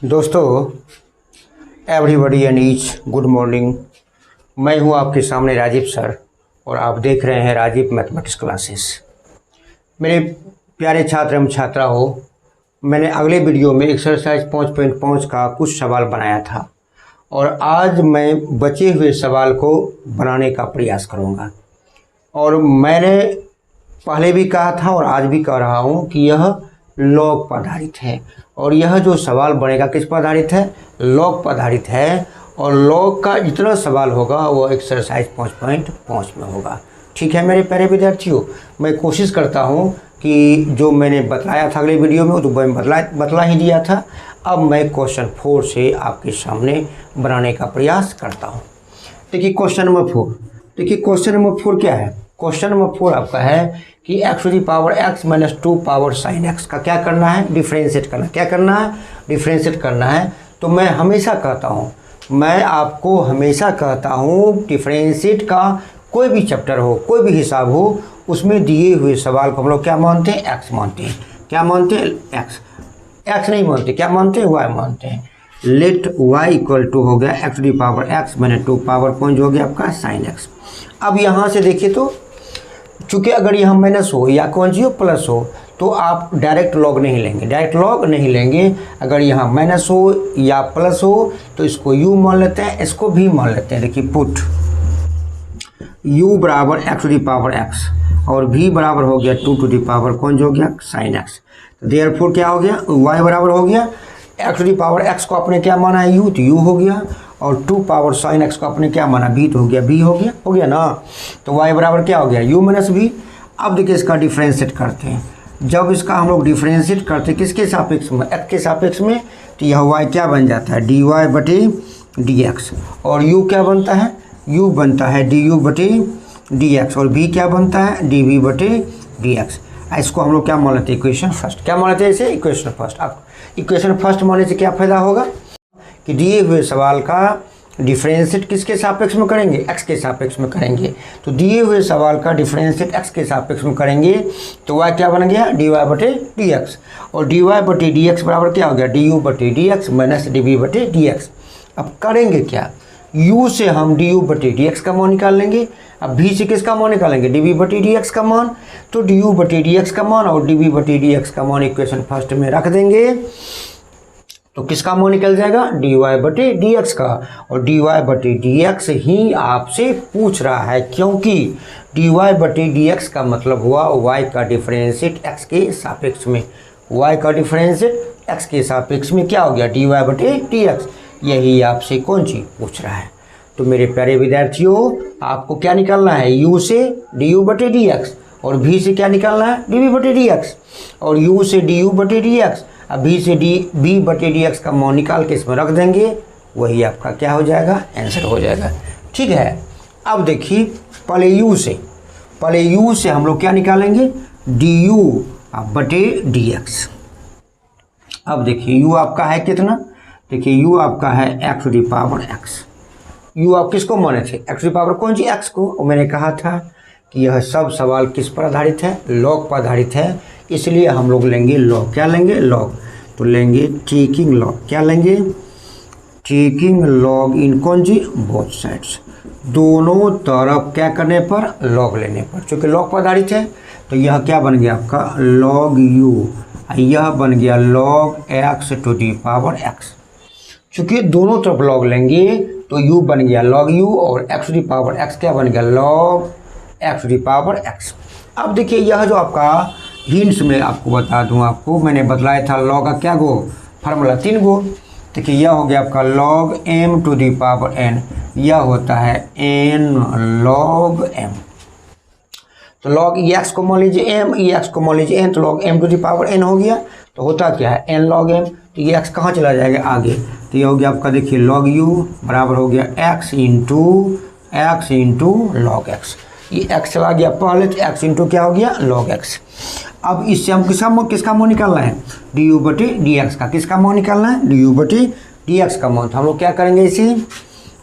दोस्तों, everybody and each good morning. मैं हूं आपके सामने राजीव सर और आप देख रहे हैं राजीव मैथमेटिक्स क्लासेस। मेरे प्यारे छात्र एवं छात्रा हो, मैंने अगले वीडियो में एक्सरसाइज 5.5 का कुछ सवाल बनाया था और आज मैं बचे हुए सवाल को बनाने का प्रयास करूंगा। और मैंने पहले भी कहा था और आज भी कह रहा हूं कि यह लॉग पर आधारित है और यह जो सवाल बनेगा किस पर आधारित है? लॉग पर आधारित है। और लॉग का जितना सवाल होगा वो एक्सरसाइज 5.5 में होगा। ठीक है मेरे प्यारे विद्यार्थियों, मैं कोशिश करता हूं कि जो मैंने बताया था अगले वीडियो में तो मैं बतला ही दिया था। अब मैं क्वेश्चन 4 से आपके सामने बनाने का प्रयास करता हूँ। देखिए क्वेश्चन नंबर 4। देखिए क्वेश्चन नंबर 4 क्या है? क्वेश्चन नंबर 4 आपका है कि x to the power x minus 2 power sine x का क्या करना है? डिफ्रेंशिएट करना। क्या करना है? डिफ्रेंशिएट करना है। तो मैं हमेशा कहता हूँ, मैं आपको हमेशा कहता हूँ डिफ्रेंशिएट का कोई भी चैप्टर हो, कोई भी हिसाब हो, उसमें दिए हुए सवाल को हम लोग क्या मानते हैं? x मानते हैं। क्या मानते हैं? x नहीं मानते। क्या मानते हैं? y मानते हैं। लेट y इक्वल टू हो गया x to the power x minus 2 power कौन जो हो गया आपका साइन x। अब यहाँ से देखिए तो चूँकि अगर यह माइनस हो या कौन सी हो प्लस हो तो आप डायरेक्ट लॉग नहीं लेंगे, डायरेक्ट लॉग नहीं लेंगे। अगर यहाँ माइनस हो या प्लस हो तो इसको u मान लेते हैं, इसको भी मान लेते हैं। देखिए पुट u बराबर x to the power x और v बराबर हो गया 2 टू दी पावर कौन जो हो गया साइन x। तो देयरफॉर क्या हो गया? y बराबर हो गया x to the power x को आपने क्या माना है? u, तो u हो गया। और 2 पावर साइन x को आपने क्या माना? b, तो हो गया b हो गया ना। तो y बराबर क्या हो गया? u minus v। अब देखिए इसका डिफ्रेंशिएट करते हैं। जब इसका हम लोग डिफ्रेंशिएट करते हैं किसके सापेक्ष में? x के सापेक्ष में, तो यह y क्या बन जाता है? dy बटे dx। और u क्या बनता है? u बनता है du बटे dx। और v क्या बनता है? dv बटे dx। इसको हम लोग क्या मान लेते हैं? Equation first. क्या मान लेते हैं इसे? Equation first. अब इक्वेशन फर्स्ट मानने से क्या फायदा होगा कि दिए हुए सवाल का डिफरेंशिएट किसके सापेक्ष में करेंगे? x के सापेक्ष में करेंगे। तो दिए हुए सवाल का डिफरेंशिएट x के सापेक्ष में करेंगे तो y क्या बन गया? dy बटे dx। और dy बटे dx बराबर क्या हो गया? du बटे dx माइनस dv बटे dx। अब करेंगे क्या? u से हम du बटे dx का मान निकाल लेंगे। अब v से किसका मान निकालेंगे? dv बटे dx का मान। तो du बटे dx का मान और dv बटे dx का मान इक्वेशन फर्स्ट में रख देंगे तो किसका मान निकल जाएगा? dy बटे dx का। और dy बटे dx ही आपसे पूछ रहा है क्योंकि dy बटे dx का मतलब हुआ y का डिफरेंशिएट x के सापेक्ष में। y का डिफरेंशिएट x के सापेक्ष में क्या हो गया? dy बटे dx। यही आपसे कौन चीज पूछ रहा है। तो मेरे प्यारे विद्यार्थियों, आपको क्या निकालना है? u से du बटे dx और v से क्या निकालना है? dv बटे dx। और u से du बटे dx, अब v से v बटे dx का मान निकाल के इसमें रख देंगे, वही आपका क्या हो जाएगा? आंसर हो जाएगा। ठीक है। अब देखिए पहले u से हम लोग क्या निकालेंगे? du बटे dx। अब देखिए u आपका है कितना? देखिए u आपका है x to the power x। u आप किसको माने थे? x टू दी पावर कौन सी? x को। और मैंने कहा था कि यह सब सवाल किस पर आधारित है? लॉग पर आधारित है। इसलिए हम लोग लेंगे लॉग। क्या लेंगे? लॉग। तो लेंगे टेकिंग लॉग। क्या लेंगे? टेकिंग लॉग इन कौन सी? Both sides. दोनों तरफ क्या करने पर? लॉग लेने पर। चूँकि लॉग पर आधारित है तो यह क्या बन गया आपका? Log u। यह बन गया log x to the power x। चूँकि दोनों तरफ लॉग लेंगे तो u बन गया लॉग u और x to the power x क्या बन गया? Log x to the power x। अब देखिए यह जो आपका हिंट्स में आपको बता दूं, आपको मैंने बतलाया था लॉग का क्या गो? फार्मूला 3 गो। देखिए यह हो गया आपका log m to the power n। यह होता है n लॉग m। तो लॉग x को मान लीजिए m, x को मान लीजिए n, तो log m to the power n हो गया। तो होता क्या है? n log m। तो ये x कहाँ चला जाएगा? आगे। तो ये हो गया आपका देखिए लॉग u बराबर हो गया x इंटू लॉग x। ये x चला गया पहले तो x इंटू क्या हो गया? Log x। अब इससे हम किसका मान निकालना है? du बटे dx का। किसका मान निकालना है? du बटे dx का मान। तो हम लोग क्या करेंगे?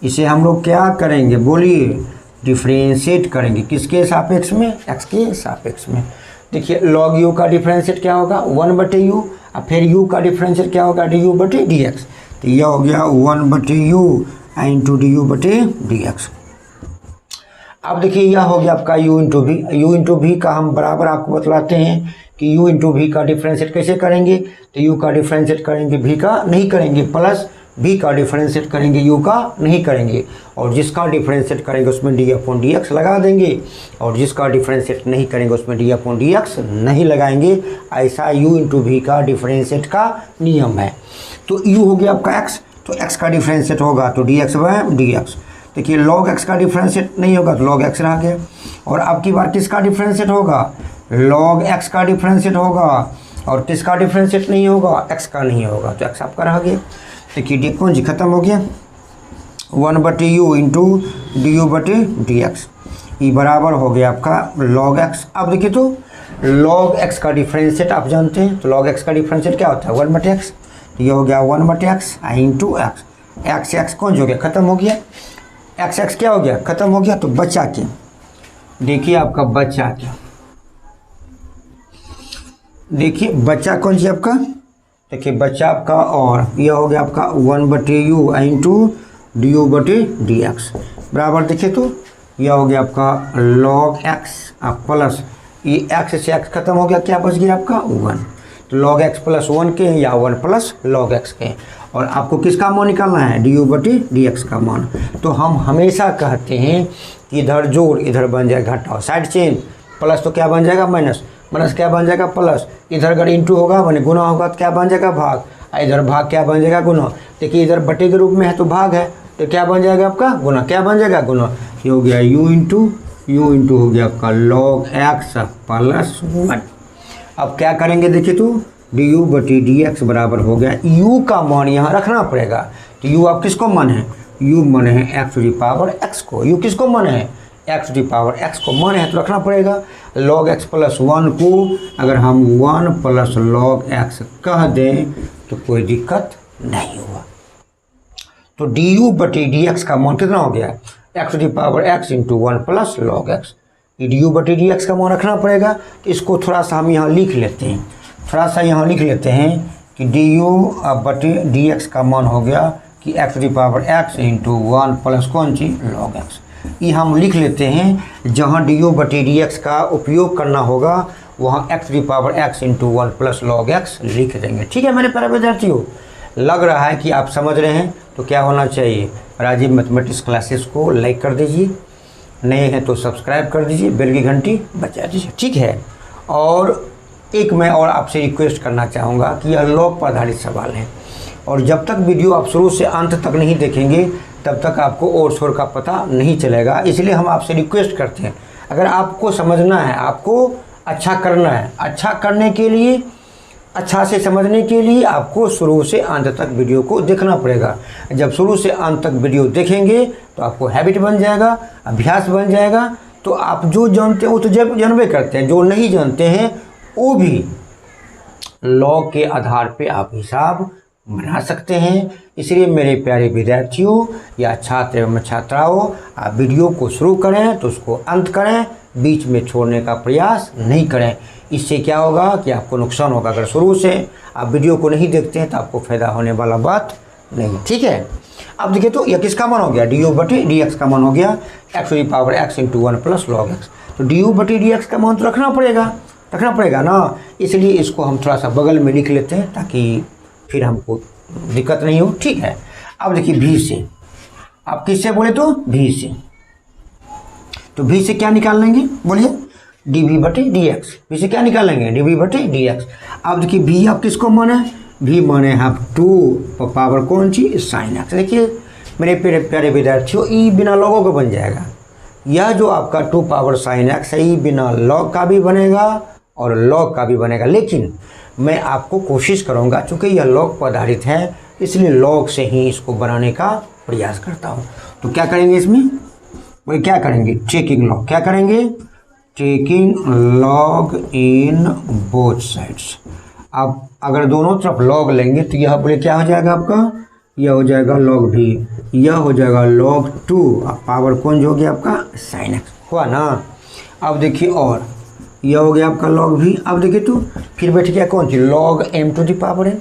इसे हम लोग क्या करेंगे? बोलिए। डिफ्रेंशिएट करेंगे किसके सापेक्ष में? x के सापेक्ष में। देखिए log u का डिफरेंशिएट क्या होगा 1/u, अब फिर u का डिफरेंशिएट क्या होगा du/dx। तो यह हो गया 1/u इंटू du/dx। अब देखिए यह हो गया आपका u into V. u into V का हम बराबर आपको बतलाते हैं कि u इंटू वी का डिफरेंशिएट कैसे करेंगे। तो u का डिफरेंशिएट करेंगे v का नहीं करेंगे, प्लस v का डिफरेंशिएट करेंगे u का नहीं करेंगे, और जिसका डिफरेंशिएट करेंगे उसमें d/dx लगा देंगे, और जिसका डिफरेंशिएट नहीं करेंगे उसमें d/dx नहीं लगाएंगे। ऐसा u इंटू वी का डिफरेंशिएट का नियम है। तो u हो गया आपका x, तो x का डिफरेंशिएट होगा तो dx/dx। देखिए log x का डिफरेंशिएट नहीं होगा तो log x रह गया, और अब की बार किसका डिफरेंशिएट होगा log x का डिफरेंशिएट होगा, और किसका डिफरेंशिएट नहीं होगा x का नहीं होगा, तो x आपका रह गया। देखिए डी कौन जी खत्म हो गया 1/u इंटू du/dx, ये बराबर हो गया आपका log x। अब देखिए तो log x का डिफरेंशिएट आप जानते हैं, तो log x का डिफरेंशिएट क्या होता है 1/x, ये हो गया 1/x इंटू x। x कौन हो गया खत्म हो गया, x क्या हो गया खत्म हो गया, तो बचा के देखिए आपका बचा के, देखिए बचा कौन सी आपका, देखिए बचा आपका, और यह हो गया आपका 1/u इंटू du/dx बराबर। देखिए तो यह हो गया आपका log x प्लस ये x से x खत्म हो गया, क्या बच गया आपका 1, तो log x प्लस 1 के या 1 प्लस log x के, और आपको किसका मान निकालना है du/dx का मान। तो हम हमेशा कहते हैं कि इधर जोड़ इधर बन जाएगा घटाओ, साइड चेंज, प्लस तो क्या बन जाएगा माइनस, माइनस क्या बन जाएगा प्लस, इधर अगर इंटू होगा माने गुना होगा तो क्या बन जाएगा भाग, इधर भाग क्या बन जाएगा गुना। देखिए इधर बटे के रूप में है तो भाग है, तो क्या बन जाएगा आपका गुना, क्या बन जाएगा गुना। ये हो गया u इंटू हो गया आपका log x प्लस 1। अब क्या करेंगे देखिए तो du/dx बराबर हो गया, u का मान यहाँ रखना पड़ेगा। तो u आप किसको मान है, u मान है x⁴x को, u किसको मान है x⁴x को मान है, तो रखना पड़ेगा। log x प्लस 1 को अगर हम 1 प्लस log x कह दें तो कोई दिक्कत नहीं हुआ। तो du/dx का मान कितना हो गया x⁴x into 1 plus log x, du/dx का मान रखना पड़ेगा। तो इसको थोड़ा सा हम यहाँ लिख लेते हैं, थोड़ा सा यहाँ लिख लेते हैं कि du/dx का मान हो गया कि x⁴x इंटू 1 प्लस कौन सी log x, ये हम लिख लेते हैं। जहाँ du/dx का उपयोग करना होगा वहाँ x⁴x into 1 plus log x लिख देंगे। ठीक है मेरे प्यारे विद्यार्थियों, लग रहा है कि आप समझ रहे हैं। तो क्या होना चाहिए, राजीव मैथमेटिक्स क्लासेस को लाइक कर दीजिए, नए हैं तो सब्सक्राइब कर दीजिए, बेल की घंटी बजा दीजिए, ठीक है। और एक मैं और आपसे रिक्वेस्ट करना चाहूँगा कि यह लॉग पर आधारित सवाल है, और जब तक वीडियो आप शुरू से अंत तक नहीं देखेंगे तब तक आपको और शोर का पता नहीं चलेगा। इसलिए हम आपसे रिक्वेस्ट करते हैं, अगर आपको समझना है, आपको अच्छा करना है, अच्छा करने के लिए, अच्छा से समझने के लिए आपको शुरू से अंत तक वीडियो को देखना पड़ेगा। जब शुरू से अंत तक वीडियो देखेंगे तो आपको हैबिट बन जाएगा, अभ्यास बन जाएगा। तो आप जो जानते हैं वो तो जानबे करते हैं, जो नहीं जानते हैं वो भी लॉग के आधार पे आप हिसाब बना सकते हैं। इसलिए मेरे प्यारे विद्यार्थियों या छात्र एवं छात्राओं, आप वीडियो को शुरू करें तो उसको अंत करें, बीच में छोड़ने का प्रयास नहीं करें। इससे क्या होगा कि आपको नुकसान होगा। अगर शुरू से आप वीडियो को नहीं देखते हैं तो आपको फ़ायदा होने वाला बात नहीं, ठीक है। अब देखिए तो यह किसका मान हो गया, du/dx का मान हो गया x⁴x into 1 plus log x। तो du/dx का मान तो रखना पड़ेगा ना, इसलिए इसको हम थोड़ा सा बगल में लिख लेते हैं ताकि फिर हमको दिक्कत नहीं हो, ठीक है। अब देखिए v से, आप किससे बोले तो v से, तो v से क्या निकाल लेंगे बोलिए, dv/dx। v से क्या निकाल लेंगे, dv/dx। अब देखिए v आप किसको माने, v माने आप 2 पावर कौन सी sin x। देखिए मेरे प्यारे विद्यार्थियों, ई बिना लॉगों का बन जाएगा। यह जो आपका 2 पावर sin x है, ई बिना लॉग का भी बनेगा और लॉग का भी बनेगा, लेकिन मैं आपको कोशिश करूंगा, चूँकि यह लॉग पर आधारित है इसलिए लॉग से ही इसको बनाने का प्रयास करता हूं। तो क्या करेंगे इसमें, वही क्या करेंगे, चेकिंग लॉग। क्या करेंगे, taking log in both sides. अब अगर दोनों तरफ लॉग लेंगे तो यह बोले क्या हो जाएगा आपका, यह हो जाएगा log v, यह हो जाएगा log 2, अब पावर कौन हो गया आपका sin x हुआ ना। अब देखिए और यह हो गया आपका log v। अब देखिए तो फिर बैठ गया कौन सी log m to the power n।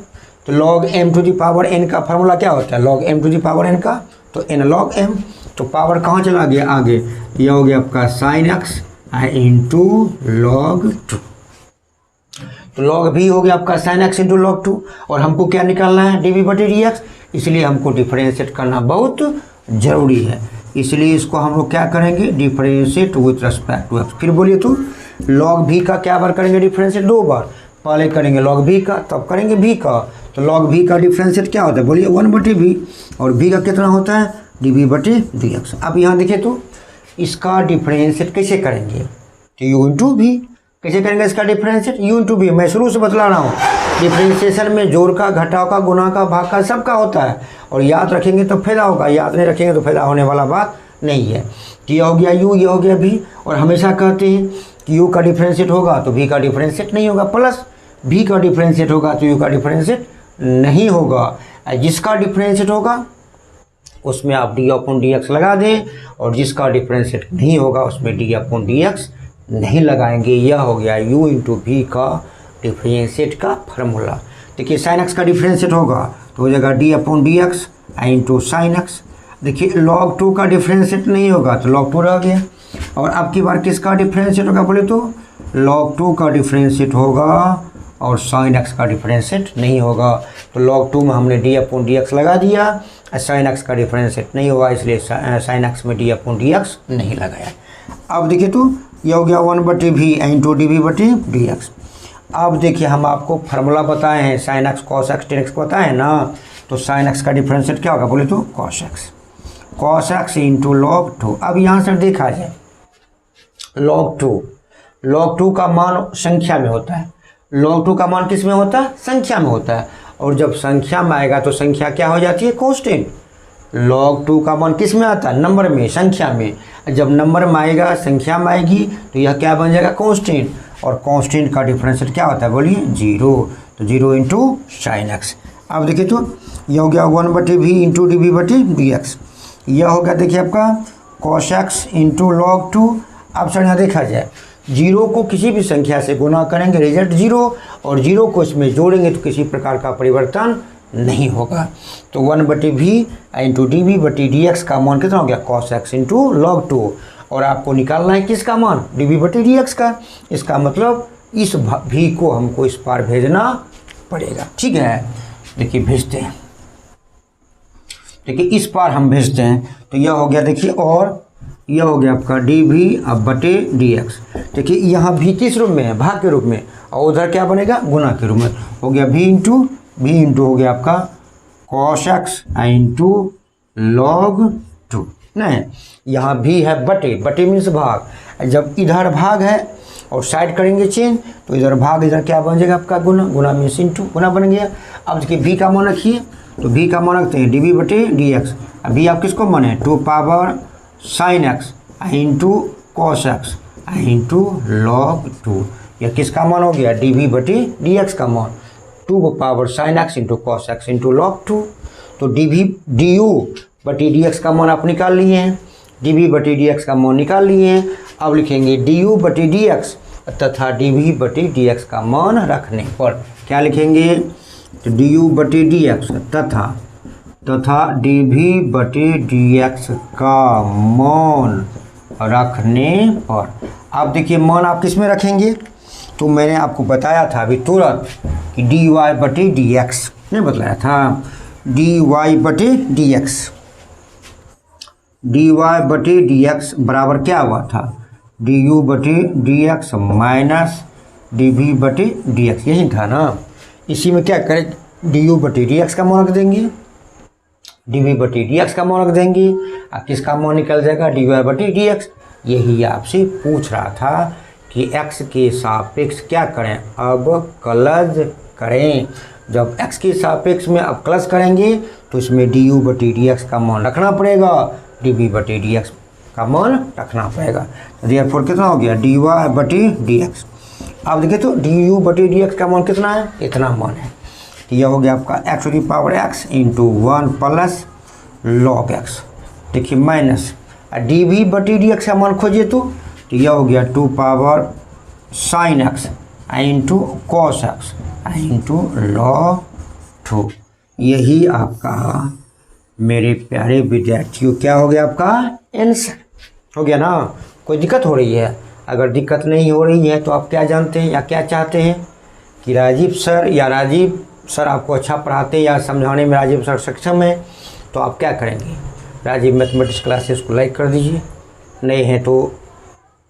तो log m to the power n का फार्मूला क्या होता है log m to the power n का, तो n log m। तो पावर कहाँ चला गया आगे, यह हो गया आपका sin x इंटू log 2। तो log v हो गया आपका sin x इंटू log 2। और हमको क्या निकालना है dv बटे dx, इसलिए हमको डिफरेंशिएट करना बहुत ज़रूरी है। इसलिए इसको हम लोग क्या करेंगे differentiate with respect to x। फिर बोलिए तो log v का क्या बार करेंगे डिफरेंशिएट, 2 बार। पहले करेंगे log v का, तब करेंगे v का। तो log v का डिफरेंशिएट क्या होता है बोलिए 1 बटे v, और v का कितना होता है dv बटे dx। अब यहाँ देखिए तो इसका डिफरेंशिएट कैसे करेंगे, तो u इंटू v। कैसे करेंगे इसका डिफरेंशिएट, u इंटू v। मैं शुरू से बतला रहा हूँ, डिफरेंशिएशन में जोड़ का, घटाव का, गुणा का, भाग का सबका होता है। और याद रखेंगे तो फायदा होगा, याद नहीं रखेंगे तो फायदा होने वाला बात नहीं है। तो यह हो गया u, यह हो गया v। और हमेशा कहते हैं कि u का डिफरेंशिएट होगा तो v का डिफरेंशिएट नहीं होगा, प्लस v का डिफरेंशिएट होगा तो u का डिफरेंशिएट नहीं होगा। जिसका डिफरेंशिएट होगा उसमें आप d अपॉन dx लगा दें, और जिसका डिफरेंशिएट नहीं होगा उसमें d अपॉन dx नहीं लगाएंगे। यह हो गया u इंटू v का डिफरेंशिएट का फार्मूला। देखिए साइन एक्स का डिफरेंशिएट होगा तो हो जाएगा d upon dx into sine x. देखिए log 2 का डिफरेंशिएट नहीं होगा तो log 2 रह गया। और अब की बार किसका डिफरेंशिएट होगा बोले तो log 2 का डिफरेंशिएट होगा, और साइन एक्स का डिफरेंशिएट नहीं होगा। तो log 2 में हमने d अपॉन dx लगा दिया, साइन एक्स का डिफरेंशिएट नहीं होगा इसलिए साइन एक्स में d अपॉन dx नहीं लगाया। अब देखिए तो यह हो गया 1 बटे v इंटू dv बटे dx। अब देखिए हम आपको फार्मूला बताए हैं sine x cos x ten x बताए हैं ना, तो साइन एक्स का डिफरेंशिएट क्या होगा बोले तो कॉस एक्स इंटू log 2। अब यहाँ से देखा जाए log 2 का मान संख्या में होता है, log 2 का मान किस में होता है संख्या में होता है। और जब संख्या में आएगा तो संख्या क्या हो जाती है कांस्टेंट। log 2 का मान किस में आता है नंबर में, संख्या में। जब नंबर में आएगा, संख्या में आएगी तो यह क्या बन जाएगा कांस्टेंट। और कांस्टेंट का डिफरेंशिएट क्या होता है बोलिए 0। तो 0 इंटू साइन एक्स। अब देखिए तो यह हो गया 1 बटे v इंटू dv बटे dx। यह हो गया देखिए आपका cos x इंटू log 2। अब सर यहाँ देखा जाए 0 को किसी भी संख्या से गुना करेंगे रिजल्ट 0, और 0 को इसमें जोड़ेंगे तो किसी प्रकार का परिवर्तन नहीं होगा। तो 1 बटे v इंटू dv बटे dx का मान कितना हो गया cos x इंटू log 2। और आपको निकालना है किसका मान dv बटे dx का। इसका मतलब इस v को हमको इस पार भेजना पड़ेगा, ठीक है। देखिए भेजते हैं, देखिए इस पार हम भेजते हैं। तो यह हो गया देखिए, और यह हो गया आपका dv अब बटे dx। देखिए यहाँ v किस रूप में है भाग के रूप में, और उधर क्या बनेगा गुना के रूप में। हो गया v इंटू हो गया आपका cos x इंटू log 2। नहीं, यहाँ v है बटे मीन्स भाग। जब इधर भाग है और साइड करेंगे चेंज तो इधर भाग, इधर क्या बन जाएगा आपका गुना मीन्स इंटू, गुना बन गया। अब देखिए v का मान रखिए, तो v का मान रखते हैं dv बटे dx। अब v आप किसको माने 2 power sine x into cos x into log 2। यह किसका मान हो गया dv बटे dx का मान 2 power sine x into cos x into log 2। तो du बटे dx का मान आप निकाल लिए हैं, dv बटे dx का मान निकाल लिए हैं। अब लिखेंगे du बटे dx तथा dv बटे dx का मान रखने पर क्या लिखेंगे, तो du बटे dx तथा dv बटे dx का मान रखने पर। आप देखिए मान आप किस में रखेंगे, तो मैंने आपको बताया था अभी तुरंत कि dy बटे dx नहीं बतलाया था, dy बटे dx बराबर क्या हुआ था du बटे dx माइनस dv बटे dx, यही था ना। इसी में क्या करें du बटे dx का मान रख देंगे, dv बटे dx का मान रख देंगे, अब किसका मान निकल जाएगा dy बटे dx। यही आपसे पूछ रहा था कि x के सापेक्ष क्या करें अवकलज करें। जब x के सापेक्ष में अवकलज करेंगे तो इसमें du बटे dx का मान रखना पड़ेगा, dv बटे dx का मान रखना पड़ेगा। तो देयरफॉर कितना हो गया dy बटे dx। अब देखिए तो du बटे dx का मान कितना है, इतना मान है। तो यह हो गया आपका x to the power x into 1 plus log x। देखिए माइनस dv बटे dx का मान खोजिए तो यह हो गया 2 power sine x into cos x into log 2। यही आपका मेरे प्यारे विद्यार्थियों क्या हो गया आपका आंसर हो गया ना। कोई दिक्कत हो रही है? अगर दिक्कत नहीं हो रही है तो आप क्या जानते हैं या क्या चाहते हैं कि राजीव सर आपको अच्छा पढ़ाते या समझाने में राजीव सर सक्षम है, तो आप क्या करेंगे? राजीव मैथमेटिक्स क्लासेस को लाइक कर दीजिए, नए हैं तो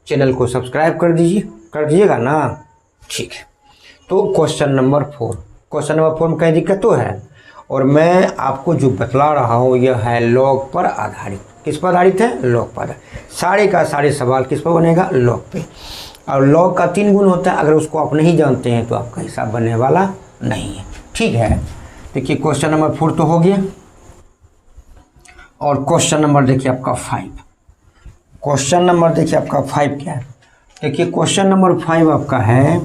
चैनल को सब्सक्राइब कर दीजिएगा ना। ठीक है, तो क्वेश्चन नंबर 4 में कहीं दिक्कत तो है, और मैं आपको जो बतला रहा हूँ यह है लॉग पर आधारित। किस पर आधारित है? लॉग पर। सारे का सारे सवाल किस पर बनेगा? लॉग पे। और लॉग का 3 गुण होता है, अगर उसको आप नहीं जानते हैं तो आपका हिसाब बनने वाला नहीं है। ठीक है, देखिए क्वेश्चन नंबर 4 तो हो गया, और क्वेश्चन नंबर देखिए आपका 5। क्वेश्चन नंबर देखिए आपका 5 क्या है? देखिए क्वेश्चन नंबर 5 आपका है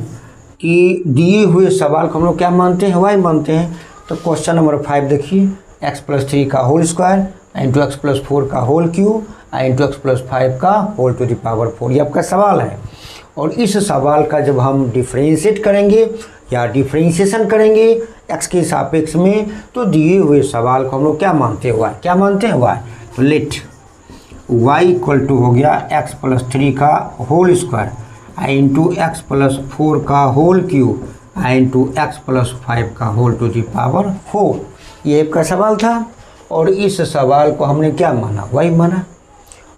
कि दिए हुए सवाल को हम लोग क्या मानते हैं? वाई मानते हैं। तो क्वेश्चन नंबर 5 देखिए, x+3 का होल स्क्वायर इंटू x+4 का होल क्यूब इंटू x+5 का होल टू द पावर 4, ये आपका सवाल है। और इस सवाल का जब हम डिफ्रेंशिएट करेंगे या डिफ्रेंशिएशन करेंगे x के सापेक्ष में, तो दिए हुए सवाल को हम लोग क्या मानते हैं? वाई। क्या मानते हैं? वाई। तो लेट y इक्वल टू हो गया x+3 का होल स्क्वायर इंटू x+4 का होल क्यूब इंटू x+5 का होल टू दी पावर 4। ये आपका सवाल था, और इस सवाल को हमने क्या माना? वही माना।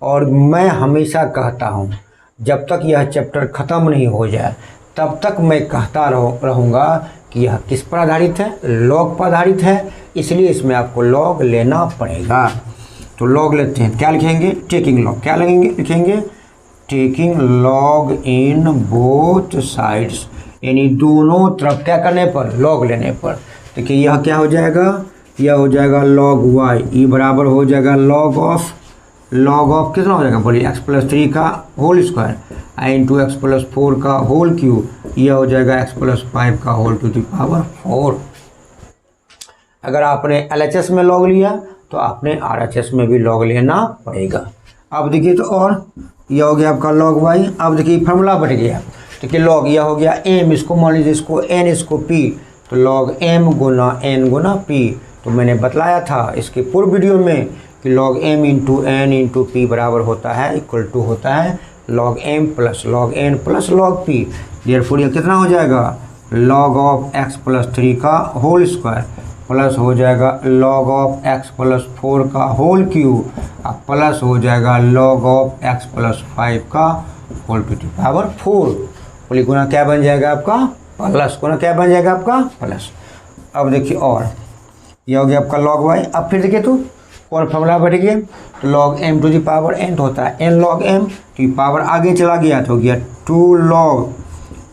और मैं हमेशा कहता हूँ जब तक यह चैप्टर ख़त्म नहीं हो जाए तब तक मैं कहता रहूँगा कि यह किस पर आधारित है? लॉग पर आधारित है, इसलिए इसमें आपको लॉग लेना पड़ेगा। तो लॉग लेते हैं, क्या लिखेंगे? Taking log. क्या लिखेंगे? Taking log in both sides, यानी दोनों तरफ क्या करने पर? लॉग लेने पर। देखिए यह क्या हो जाएगा? यह हो जाएगा लॉग y, ये बराबर हो जाएगा लॉग ऑफ कितना हो जाएगा? बोलिए x+3 का होल स्क्वायर इंटू x+4 का होल क्यूब, यह हो जाएगा x+5 का होल टू दी पावर 4। अगर आपने LHS में लॉग लिया तो आपने RHS में भी लॉग लेना पड़ेगा। अब देखिए तो, और यह हो गया आपका लॉग y। अब देखिए फार्मूला बढ़ गया, देखिए लॉग यह हो गया m, इसको मान लीजिए इसको n, इसको p, तो लॉग m गुना n गुना p। तो मैंने बतलाया था इसके पूर्व वीडियो में कि log m into n into p बराबर होता है, इक्वल टू होता है log m plus log n plus log p। Therefore यह कितना हो जाएगा? लॉग ऑफ x+3 का होल स्क्वायर प्लस हो जाएगा लॉग ऑफ x+4 का होल क्यूब, अब प्लस हो जाएगा लॉग ऑफ x+5 का होल टू दी पावर 4। बोलिए गुना क्या बन जाएगा आपका? प्लस। गुना क्या बन जाएगा आपका? प्लस। अब देखिए, और यह हो गया आपका लॉग y। अब फिर देखिए तो और फॉर्मूला बढ़ गया, तो log m to the power n होता है n लॉग m, तो पावर आगे चला गया तो हो गया 2 लॉग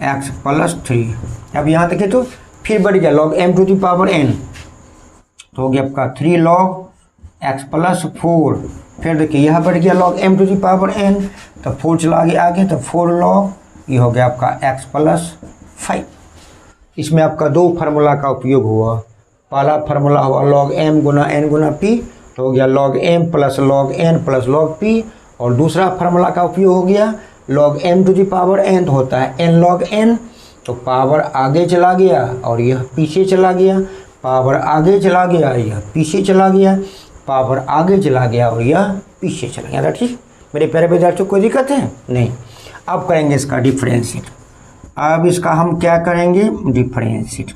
x+3। अब यहाँ देखिए तो फिर बढ़ गया log m to the power n, तो हो गया आपका 3 लॉग x+4। फिर देखिए यह बढ़ गया log m to the power n, तो 4 चला गया आगे, तो 4 लॉग, ये हो गया आपका x+5। इसमें आपका 2 फार्मूला का उपयोग हुआ। पहला फार्मूला हुआ लॉग m गुना n गुना p, तो हो गया log m plus log n plus log p। और दूसरा फार्मूला का उपयोग हो गया log m to the power n, तो होता है n लॉग n, तो पावर आगे चला गया और यह पीछे चला गया, पावर आगे चला गया, यह पीछे चला गया, पावर आगे चला गया और यह पीछे चला गया था। ठीक मेरे प्यारे विद्यार्थियों, कोई दिक्कत है? नहीं। अब करेंगे इसका डिफरेंशिएट। अब इसका हम क्या करेंगे? डिफरेंशिएट।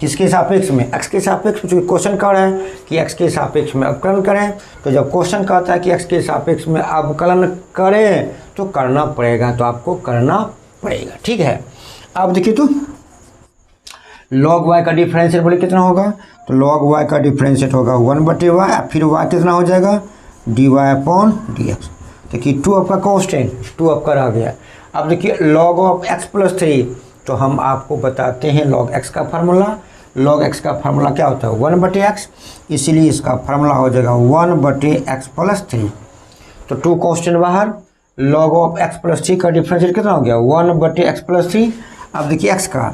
किसके सापेक्ष में? x के सापेक्ष में। क्वेश्चन कह रहा है कि x के सापेक्ष में अवकलन करें, तो जब क्वेश्चन कहता है कि x के सापेक्ष में अवकलन करें तो करना पड़ेगा, तो आपको करना पड़ेगा। ठीक है, अब देखिए तो log y का डिफरेंशिएट बोले कितना होगा? तो log y का डिफरेंशिएट होगा 1/y, फिर y कितना हो जाएगा? dy/dx। देखिए 2 आपका कांस्टेंट, 2 आपका रह गया। अब देखिए log ऑफ x+3, तो हम आपको बताते हैं log x का फार्मूला। log x का फार्मूला क्या होता है? 1/x, इसीलिए इसका फार्मूला हो जाएगा 1/x+3। तो 2 कांस्टेंट बाहर, log ऑफ x+3 का डिफरेंशिएट कितना हो गया? 1/x+3। अब देखिए x का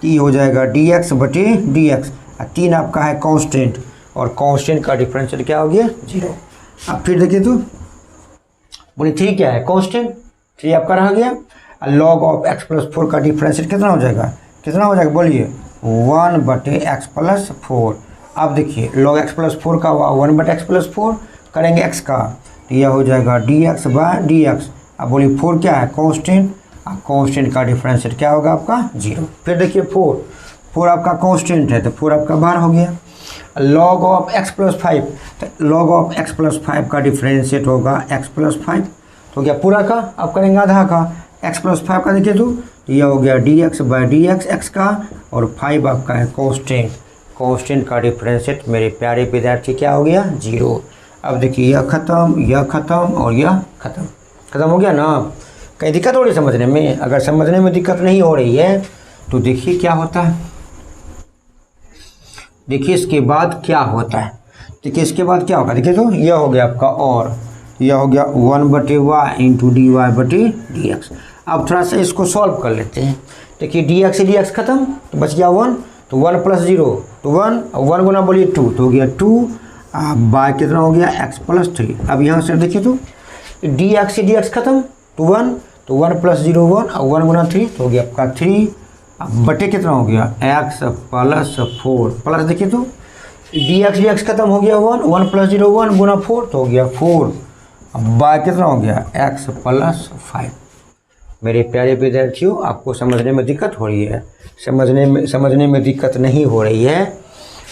t हो जाएगा dx/dx, 3 आपका है कांस्टेंट, और कांस्टेंट का डिफरेंशिएट क्या हो गया? 0। अब फिर देखिए तो बोले 3 क्या है? कांस्टेंट, 3 आपका रह गया। लॉग ऑफ एक्स प्लस 4 का डिफरेंशिएट कितना हो जाएगा, कितना हो जाएगा बोलिए, 1/x+4। अब देखिए लॉग एक्स प्लस 4 का 1/x+4 करेंगे एक्स का, तो यह हो जाएगा dx/dx। अब बोलिए 4 क्या है, कांस्टेंट, कांस्टेंट का डिफरेंशिएट क्या होगा आपका 0। फिर देखिए 4 आपका कांस्टेंट है तो 4 आपका बाहर हो गया। लॉग ऑफ एक्स प्लस 5, तो लॉग ऑफ एक्स प्लस 5 का डिफरेंशिएट होगा x प्लस 5, तो क्या पूरा का, अब करेंगे आधा का, x प्लस 5 का देखिए तो यह हो गया dx/dx x का, और 5 आपका है कांस्टेंट, कांस्टेंट का डिफरेंशिएट मेरे प्यारे विद्यार्थी क्या हो गया 0। अब देखिए यह खत्म और यह खत्म हो गया ना। कहीं दिक्कत हो रही है समझने में? अगर समझने में दिक्कत नहीं हो रही है तो देखिए क्या होता है, देखिए इसके बाद क्या होता है, देखिए इसके बाद क्या होगा, देखिए तो यह हो गया आपका, और यह हो गया 1/y इंटू dy/dx। अब थोड़ा सा इसको सॉल्व कर लेते हैं। देखिए dx से dx खत्म तो बच गया 1, तो 1 + 0 तो 1, और 1 गुना बोलिए 2 तो हो गया 2, बाय कितना हो गया x + 3। अब यहाँ से देखिए तो dx से dx खत्म तो 1, तो 1 + 0 1, और 1 गुना 3 तो हो गया आपका 3, अब बटे कितना हो गया x + 4, प्लस देखिए तो dx खत्म हो गया 1, 1 + 0 1 गुना 4 तो हो गया 4, अब बाय कितना हो गया x + 5। मेरे प्यारे विद्यार्थियों आपको समझने में दिक्कत हो रही है, समझने में दिक्कत नहीं हो रही है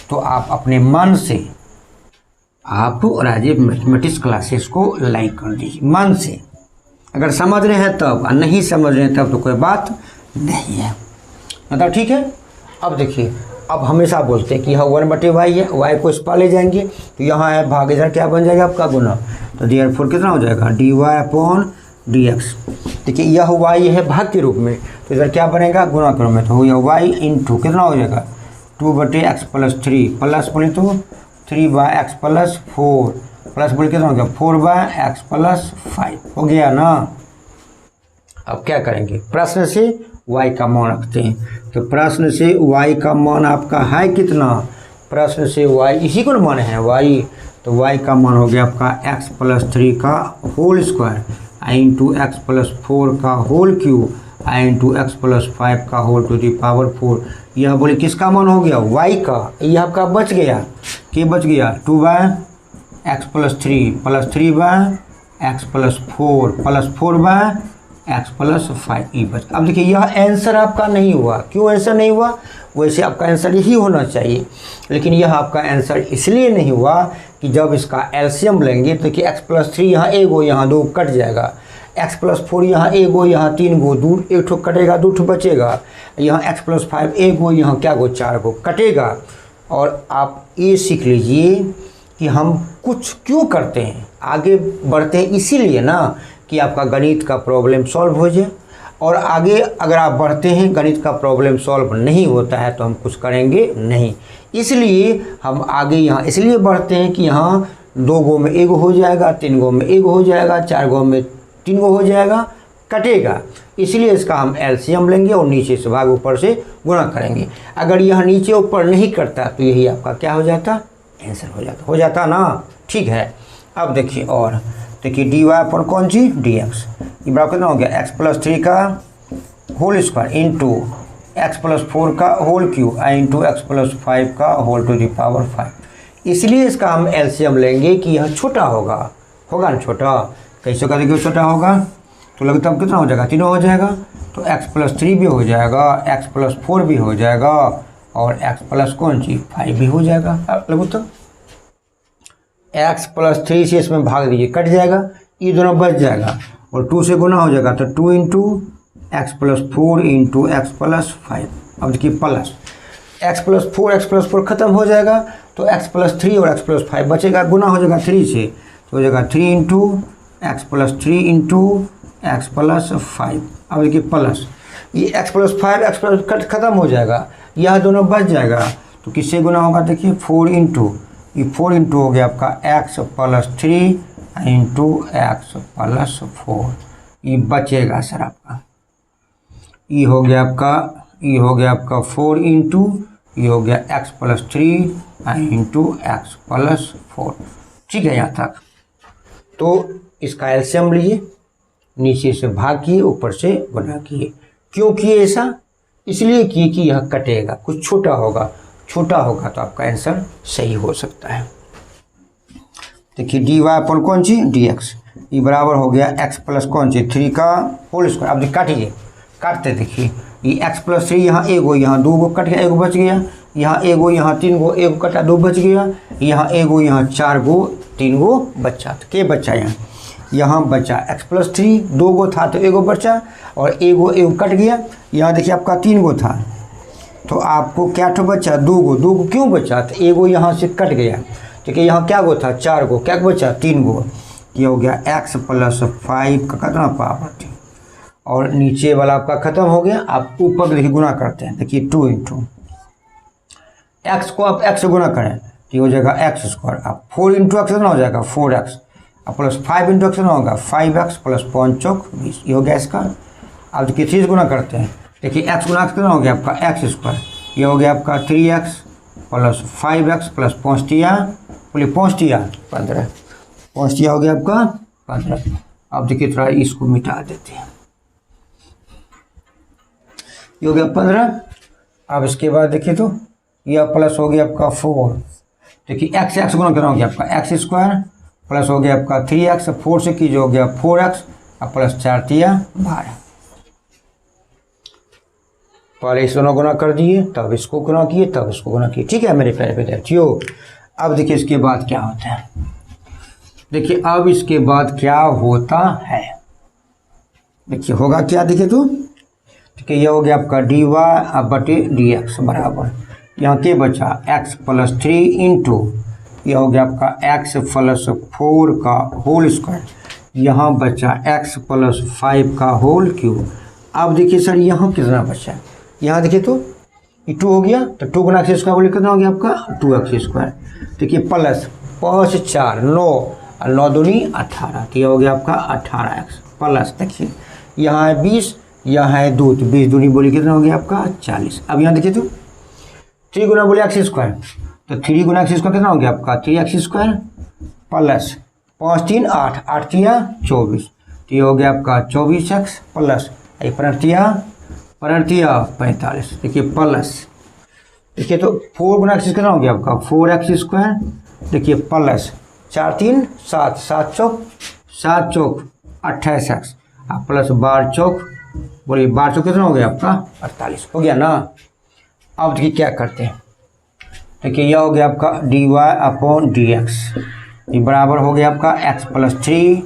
तो आप अपने मन से आप राजीव मैथमेटिक्स क्लासेस को लाइक कर दीजिए मन से। अगर समझ रहे हैं तब, और नहीं समझ रहे हैं तब तो कोई बात नहीं है, मतलब ठीक है। अब देखिए, अब हमेशा बोलते हैं कि यह 1/y है, y को इस पर ले जाएंगे तो यहाँ है भाग, इधर क्या बन जाएगा आपका गुना, तो देयरफॉर कितना हो जाएगा dy/dx। देखिए यह y है भाग के रूप में, तो इधर क्या बनेगा गुना के रूप में, तो यह y इंटू कितना हो जाएगा 2/x + 3, प्लस बोले तो 3/x + 4, प्लस बोले कितना हो गया 4/x + 5 हो गया ना। अब क्या करेंगे, प्रश्न से y का मान रखते हैं, तो प्रश्न से y का मान आपका है कितना, प्रश्न से y इसी को मान है y, तो y का मान हो गया आपका x + 3 का होल स्क्वायर इंटू x + 4 का होल क्यूब इंटू x + 5 का होल टू दी पावर 4। यह बोले किसका मान हो गया y का, यह आपका बच गया, क्या बच गया 2/x + 3 plus 3/x + 4 plus 4/x + 5 ई बच। अब देखिए यह आंसर आपका नहीं हुआ, क्यों आंसर नहीं हुआ, वैसे आपका आंसर यही होना चाहिए, लेकिन यह आपका आंसर इसलिए नहीं हुआ कि जब इसका एलसीएम लेंगे तो कि x + 3 यहाँ 1 गो यहाँ 2 कट जाएगा, x + 4 यहाँ 1 गो यहाँ 3 गो 2 1 ठो कटेगा 2 ठो बचेगा, यहाँ x + 5 1 गो यहाँ क्या गो 4 गो कटेगा। और आप ये सीख लीजिए कि हम कुछ क्यों करते हैं, आगे बढ़ते हैं इसीलिए ना कि आपका गणित का प्रॉब्लम सॉल्व हो जाए, और आगे अगर आप बढ़ते हैं गणित का प्रॉब्लम सॉल्व नहीं होता है तो हम कुछ करेंगे नहीं, इसलिए हम आगे यहाँ इसलिए बढ़ते हैं कि यहाँ 2 गो में 1 हो जाएगा, 3 गो में 1 हो जाएगा, 4 गो में 3 गो हो जाएगा, कटेगा, इसलिए इसका हम एलसीएम लेंगे और नीचे से भाग ऊपर से गुणा करेंगे। अगर यह नीचे ऊपर नहीं करता तो यही आपका क्या हो जाता, आंसर हो जाता ना, ठीक है। अब देखिए, और देखिए dy पर कौन सी dx, ये बराबर कितना हो गया x + 3 का होल स्क्वायर इंटू x + 4 का होल क्यूब इंटू x + 5 का होल टू दी पावर 5। इसलिए इसका हम एलसीएम लेंगे कि यह छोटा होगा ना, छोटा कैसे का देखिए छोटा होगा तो लगता है कितना हो जाएगा 3 हो जाएगा, तो x + 3 भी हो जाएगा, x + 4 भी हो जाएगा, और x + कौन सी 5 भी हो जाएगा। अब लगो तो x + 3 से इसमें भाग दीजिए कट जाएगा, ये दोनों बच जाएगा, और 2 से गुना हो जाएगा तो 2 इंटू x + 4 इंटू x + 5। अब देखिए प्लस x + 4 खत्म हो जाएगा तो x + 3 और x + 5 बचेगा, गुना हो जाएगा 3 से तो हो जाएगा 3 इंटू x + 3 इंटू x + 5। अब देखिए प्लस ये x + 5 x + खत्म हो जाएगा, यह दोनों बच जाएगा, तो किससे गुना होगा देखिए 4 इंटू, ये 4 इंटू हो गया आपका x + 3 इंटू x + 4, ये बचेगा सर आपका, ये हो गया आपका 4 इंटू, ये हो गया x + 3 इंटू x + 4, ठीक है यहाँ तक। तो इसका एलसीएम लीजिए, नीचे से भाग किए, ऊपर से गुना किए। क्यों किए ऐसा? इसलिए किए कि यह कटेगा, कुछ छोटा होगा तो आपका आंसर सही हो सकता है। देखिए dy अपन कौन सी dx, ये बराबर हो गया x प्लस कौन सी 3 का होल स्क्वायर। अब काटिए, काटते देखिए ये x प्लस 3 यहाँ एगो, यहाँ 2 गो कट गया, एगो बच गया, यहाँ एगो, यहाँ 3 गो, एगो कटा 2 बच गया, यहाँ एगो, यहाँ 4 गो, 3 गो बच्चा। तो क्या बच्चा यहाँ बचा x प्लस 3, 2 गो था तो एगो बचा, और एगो कट गया। यहाँ देखिए आपका 3 गो था तो आपको क्या ठो बचा? 2 गो क्यों बचा? तो एगो यहाँ से कट गया, ठीक है। यहाँ क्या गो था? 4 गो, क्या बचा? 3 गो। ये हो गया x प्लस 5 का कितना पावर, और नीचे वाला आपका खत्म हो गया। आप ऊपर देखिए गुना करते हैं, देखिए 2 इंटू x को आप x से गुना करें तो ये हो जाएगा x स्क्वायर। अब 4 इंटू एक्स कितना हो जाएगा? 4x, अब प्लस 5 इंटू एक्स कितना होगा? 5x प्लस 5 चौक 20, ये हो गया इसका। अब देखिए 3 से गुना करते हैं, देखिए x गुना कितना हो गया आपका? x square. ये हो गया आपका 3x प्लस 5x प्लस 5 तिया, बोलिए 5 तिया 15, 5 तिया हो गया आपका 15। अब देखिए थोड़ा इसको मिटा देते हैं, ये हो गया 15। अब इसके बाद देखिए तो यह प्लस हो गया आपका 4, देखिए x गुना कितना हो गया आपका? x स्क्वायर प्लस हो गया आपका 3x, 4 से कीजिए हो गया 4x, अब प्लस 4 तिया 12। पहले इस दोनों गुना कर दिए, तब इसको गुना किए, तब इसको गुना किए, ठीक है मेरे प्यारे विद्यार्थियों। अब देखिए इसके बाद क्या होता है, देखिए अब इसके बाद क्या होता है, देखिए होगा क्या, देखिए तो ठीक है। यह हो गया आपका dy बटे dx बराबर, यहाँ के बचा x प्लस 3 इंटू, यह हो गया आपका x प्लस 4 का होल स्क्वायर, यहाँ बचा x प्लस 5 का होल क्यूब। अब देखिए सर यहाँ कितना बचा, यहाँ देखिए तो ये 2 हो गया, तो 2 गुना एक्स स्क्वायर बोले कितना हो गया आपका? 2x square. देखिए प्लस 5 4 9 और 9 दूनी 18, तो यह हो गया आपका 18x प्लस, देखिए यहाँ है 20, यहाँ है 2, तो 20 दूनी बोली कितना हो गया आपका? 40। अब यहाँ देखिए तो 3 गुना बोले एक्स स्क्वायर, तो 3 गुना एक्स स्क्वायर कितना हो गया आपका? 3x स्क्वायर प्लस 5 3 8, 8 तिया 24, तो ये हो गया आपका 24x प्लस 45, देखिए प्लस, देखिए तो 4 गुना एक्स कितना हो गया आपका? 4x स्क्वायर, देखिए प्लस 4 3 7, 7 चौक 28x, आप प्लस 12 चौक, बोलिए 12 चौक कितना हो गया आपका? 48 हो गया ना। अब देखिए क्या करते हैं, देखिए यह हो गया आपका dy अपॉन dx, ये बराबर हो गया आपका x plus 3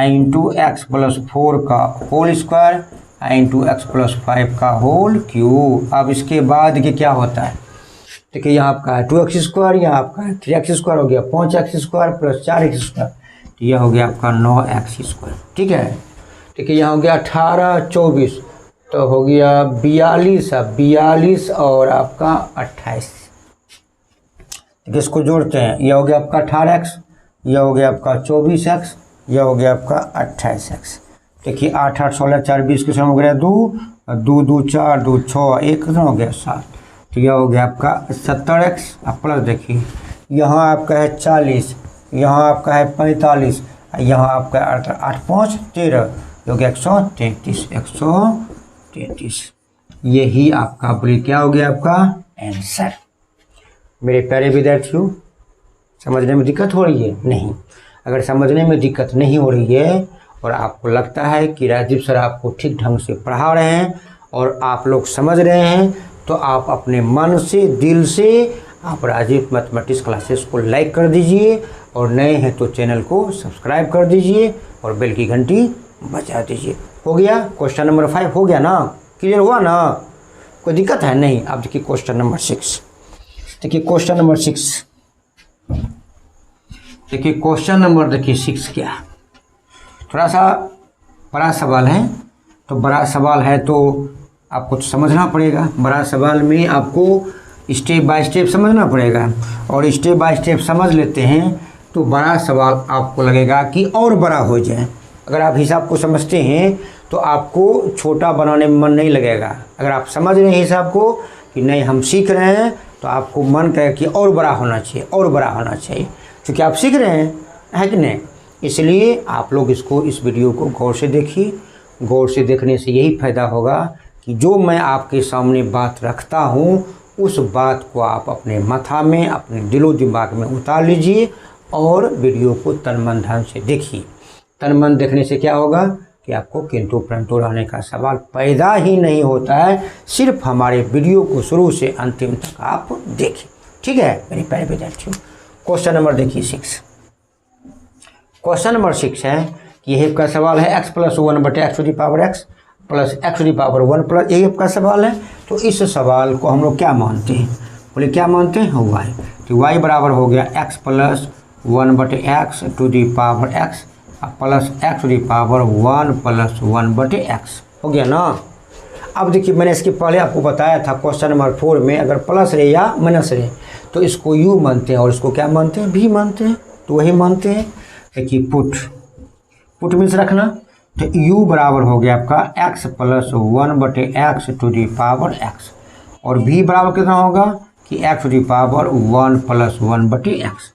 into x plus 4 का whole square into x plus 5 का होल क्यूब। अब इसके बाद देखिए क्या होता है, देखिए यहाँ आपका है 2x स्क्वायर, यहाँ आपका है 3x स्क्वायर, हो गया 5x square plus 4x square, तो यह हो गया आपका 9x स्क्वायर, ठीक है। देखिए यहाँ हो गया 18 24, तो हो गया 42 और आपका 28। देखिए इसको जोड़ते हैं, यह हो गया आपका 18x, यह हो गया आपका 24x, यह हो गया आपका 28x। देखिए 8 8 16 4 20 के समय हो गया 2 2 2 4 2 6 1 कितना हो गया 7, तो यह हो गया आपका 70x। अब प्लस देखिए यहाँ आपका है 40, यहाँ आपका है 45, यहाँ आपका 8 5 13, हो गया 133। यही आपका बोलिए क्या हो गया आपका आंसर। मेरे प्यारे विद्यार्थियों, समझने में दिक्कत हो रही है? नहीं। अगर समझने में दिक्कत नहीं हो रही है और आपको लगता है कि राजीव सर आपको ठीक ढंग से पढ़ा रहे हैं और आप लोग समझ रहे हैं, तो आप अपने मन से दिल से आप राजीव मैथमेटिक्स क्लासेस को लाइक कर दीजिए, और नए हैं तो चैनल को सब्सक्राइब कर दीजिए और बेल की घंटी बजा दीजिए। हो गया क्वेश्चन नंबर 5 हो गया ना, क्लियर हुआ ना, कोई दिक्कत है? नहीं। अब देखिए क्वेश्चन नंबर 6, देखिए क्वेश्चन नंबर 6, देखिए क्वेश्चन नंबर देखिए 6 क्या, थोड़ा सा बड़ा सवाल है, तो बड़ा सवाल है तो आपको तो समझना पड़ेगा। बड़ा सवाल में आपको स्टेप बाय स्टेप समझना पड़ेगा, और स्टेप बाय स्टेप समझ लेते हैं तो बड़ा सवाल आपको लगेगा कि और बड़ा हो जाए। अगर आप हिसाब को समझते हैं तो आपको छोटा बनाने में मन नहीं लगेगा। अगर आप समझ रहे हैं हिसाब को कि नहीं हम सीख रहे हैं, तो आपको मन करेगा कि और बड़ा होना चाहिए, और बड़ा होना चाहिए, क्योंकि आप सीख रहे हैं, है कि नहीं। इसलिए आप लोग इस वीडियो को गौर से देखिए। गौर से देखने से यही फ़ायदा होगा कि जो मैं आपके सामने बात रखता हूँ उस बात को आप अपने माथा में, अपने दिलो दिमाग में उतार लीजिए और वीडियो को तन मन धन से देखिए। तन मन देखने से क्या होगा कि आपको किंतु परंतु रहने का सवाल पैदा ही नहीं होता है। सिर्फ हमारे वीडियो को शुरू से अंतिम तक आप देखें। ठीक है मेरे प्यारे विद्यार्थियों, क्वेश्चन नंबर देखिए 6। क्वेश्चन नंबर 6 है कि यही आपका सवाल है x + 1/x to the power x plus x to the power 1 plus, यही आपका सवाल है। तो इस सवाल को हम लोग क्या मानते हैं, बोले क्या मानते हैं, y। तो y बराबर हो गया x + 1/x to the power x plus x to the power 1 + 1/x हो गया ना। अब देखिए मैंने इसके पहले आपको बताया था क्वेश्चन नंबर 4 में अगर प्लस रहे या माइनस रहे तो इसको u मानते हैं और इसको क्या मानते हैं, v मानते हैं। तो वही मानते हैं। देखिए पुट मीन्स रखना। तो u बराबर हो गया आपका x + 1/x to the power x और v बराबर कितना होगा कि x to the power 1 + 1/x।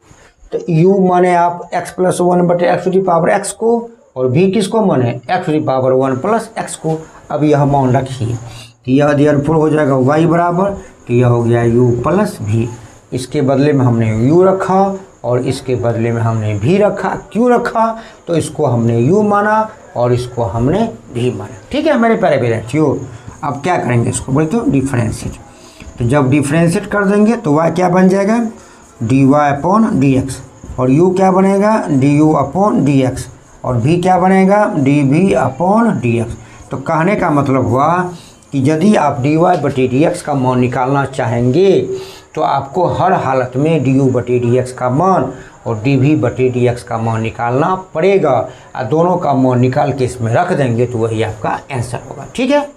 तो u माने आप x + 1/x to the power x को और v किसको माने x to the power 1 + x को। अब यह मान रखिए तो यह देयरफॉर हो जाएगा y बराबर, तो यह हो गया u + v। इसके बदले में हमने u रखा और इसके बदले में हमने v रखा। क्यों रखा, तो इसको हमने u माना और इसको हमने v माना। ठीक है मेरे प्यारे विद्यार्थियों, अब क्या करेंगे इसको, बोले तो डिफरेंशिएट। तो जब डिफरेंशिएट कर देंगे तो y क्या बन जाएगा dy/dx और u क्या बनेगा du/dx और v क्या बनेगा dv/dx। तो कहने का मतलब हुआ कि यदि आप dy/dx का मान निकालना चाहेंगे तो आपको हर हालत में du/dx का मान और dv/dx का मान निकालना पड़ेगा और दोनों का मान निकाल के इसमें रख देंगे तो वही आपका आंसर होगा। ठीक है,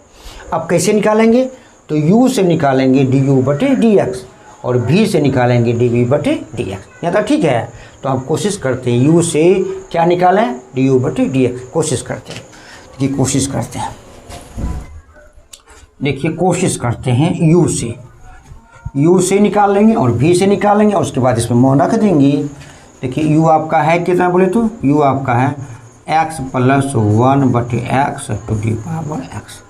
अब कैसे निकालेंगे, तो u से निकालेंगे du/dx और v से निकालेंगे dv/dx। यहाँ तक ठीक है। तो हम कोशिश करते हैं u से क्या निकालें, du/dx कोशिश करते हैं। देखिए कोशिश करते हैं, देखिए कोशिश करते हैं u से निकाल लेंगे और v से निकालेंगे और उसके बाद इसमें मान रख देंगे। देखिए u आपका है कितना, बोले तो u आपका है x + 1/x to the power x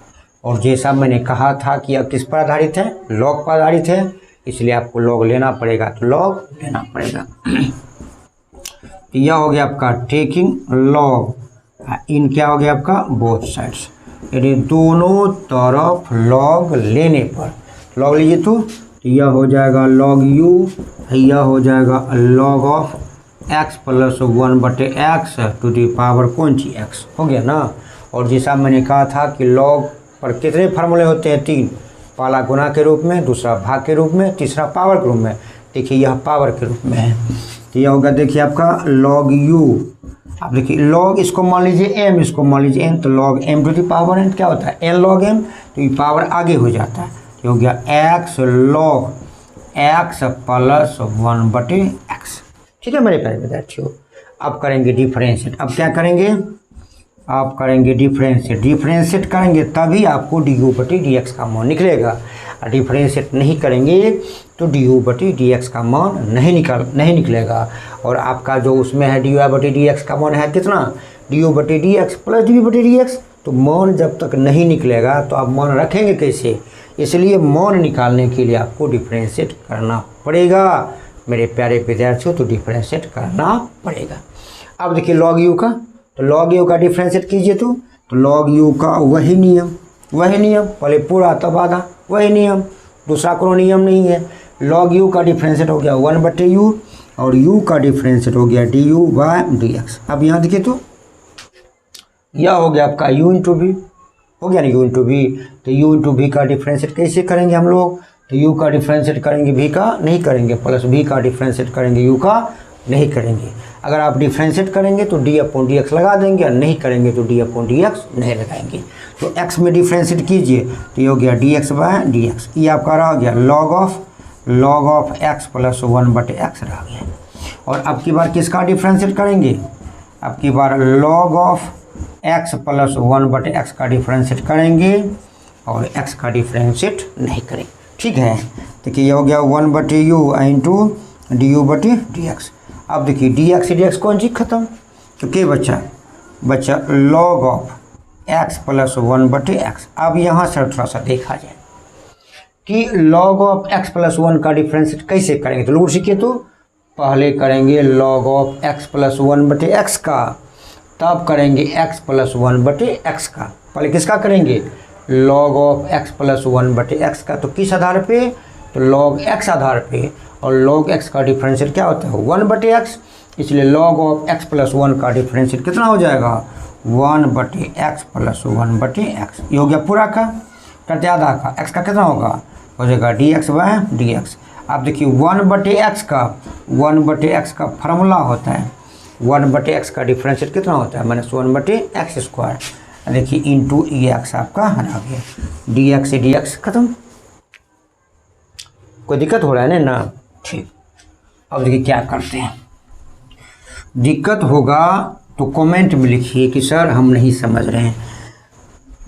और जैसा मैंने कहा था कि अब किस पर आधारित है, लॉग पर आधारित है, इसलिए आपको लॉग लेना पड़ेगा। तो लॉग लेना पड़ेगा। तो यह हो गया आपका टेकिंग लॉग इन क्या हो गया आपका बोथ साइड्स, यानी दोनों तरफ लॉग लेने पर लॉग लीजिए तो यह हो जाएगा log u, यह हो जाएगा log of x + 1/x to the power कौन सी x हो गया ना। और जैसा मैंने कहा था कि log पर कितने फार्मूले होते हैं, 3, पहला गुना के रूप में, दूसरा भाग के रूप में, तीसरा पावर के रूप में। देखिए यह पावर के रूप में है तो यह होगा देखिए आपका log u। अब देखिए log इसको मान लीजिए m, इसको मान लीजिए n, तो log m to the power n क्या होता है n log m, तो ये पावर आगे हो जाता है। हो गया x log x + 1/x। ठीक है मेरे प्यारे विद्यार्थियों, अब करेंगे डिफरेंशिएट। अब क्या करेंगे, आप करेंगे डिफरेंशिएट करेंगे तभी आपको du/dx का मान निकलेगा। और डिफरेंशिएट नहीं करेंगे तो du/dx का मान नहीं निकलेगा। और आपका जो उसमें है dy/dx का मान है कितना, du/dx + dv/dx। तो मान जब तक नहीं निकलेगा तो आप मान रखेंगे कैसे, इसलिए मान निकालने के लिए आपको डिफरेंशिएट करना पड़ेगा मेरे प्यारे विद्यार्थियों। तो डिफरेंशिएट करना पड़ेगा। अब देखिए log u का, तो log u का डिफरेंशिएट कीजिए तो log u का वही नियम पहले पूरा तब आधा, वही नियम, दूसरा कोई नियम नहीं है। log u का डिफरेंशिएट हो गया 1/u और u का डिफरेंशिएट हो गया du/dx। अब यहाँ देखिए तो यह हो गया आपका u × v हो गया ना, u × v। तो u × v का डिफरेंशिएट कैसे करेंगे हम लोग, तो u का डिफरेंशिएट करेंगे v का नहीं करेंगे, प्लस v का डिफरेंशिएट करेंगे u का नहीं करेंगे। अगर आप डिफरेंशिएट करेंगे तो d/dx लगा देंगे और नहीं करेंगे तो d/dx नहीं लगाएंगे। तो x में डिफरेंशिएट कीजिए तो ये हो गया dx/dx। ये आपका रह गया log ऑफ x + 1/x रह गया। और अब की बार किसका डिफरेंशिएट करेंगे, अब की बार log ऑफ x + 1/x का डिफरेंशिएट करेंगे और x का डिफरेंशिएट नहीं करेंगे। ठीक है, देखिए ये हो गया 1/u × du/dx। अब देखिए dx कौन चीज़ खत्म, तो क्या बच्चा log of x plus 1/x। अब यहाँ से थोड़ा सा देखा जाए कि log ऑफ x प्लस 1 का डिफ्रेंशिएट कैसे करेंगे। तो लोग सीखिए, तो पहले करेंगे log of x plus 1/x का, तब करेंगे x प्लस 1/x का। पहले किसका करेंगे? log of x plus 1/x का। तो किस आधार पे? तो log x आधार पे, और log x का डिफरेंशिएट क्या होता है? 1/x। इसलिए log ऑफ x प्लस 1 का डिफरेंशिएट कितना हो जाएगा? 1/x plus 1/x। ये हो गया पूरा का, करते आधा का। x का कितना होगा? हो जाएगा dx/dx। आप देखिए 1/x का फार्मूला होता है, 1/x का डिफरेंशिएट कितना होता है? -1/x²। देखिए इंटू x आपका हरा गया, dx से dx खत्म। कोई दिक्कत हो रहा है ना? ठीक। अब देखिए क्या करते हैं, दिक्कत होगा तो कमेंट में लिखिए कि सर हम नहीं समझ रहे हैं।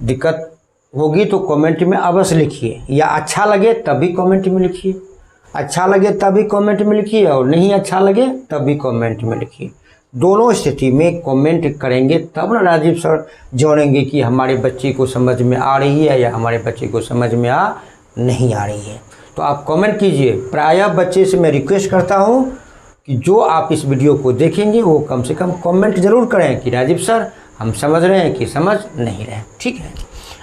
दिक्कत होगी तो कमेंट में अवश्य लिखिए, या अच्छा लगे तब भी कमेंट में लिखिए, अच्छा लगे तब भी कमेंट में लिखिए, और नहीं अच्छा लगे तब भी कमेंट में लिखिए। दोनों स्थिति में कमेंट करेंगे तब ना राजीव सर जानेंगे कि हमारे बच्चे को समझ में आ रही है या हमारे बच्चे को समझ में नहीं आ रही है। तो आप कमेंट कीजिए। प्रायः बच्चे से मैं रिक्वेस्ट करता हूँ कि जो आप इस वीडियो को देखेंगे वो कम से कम कमेंट जरूर करें कि राजीव सर हम समझ रहे हैं कि समझ नहीं रहे। ठीक है।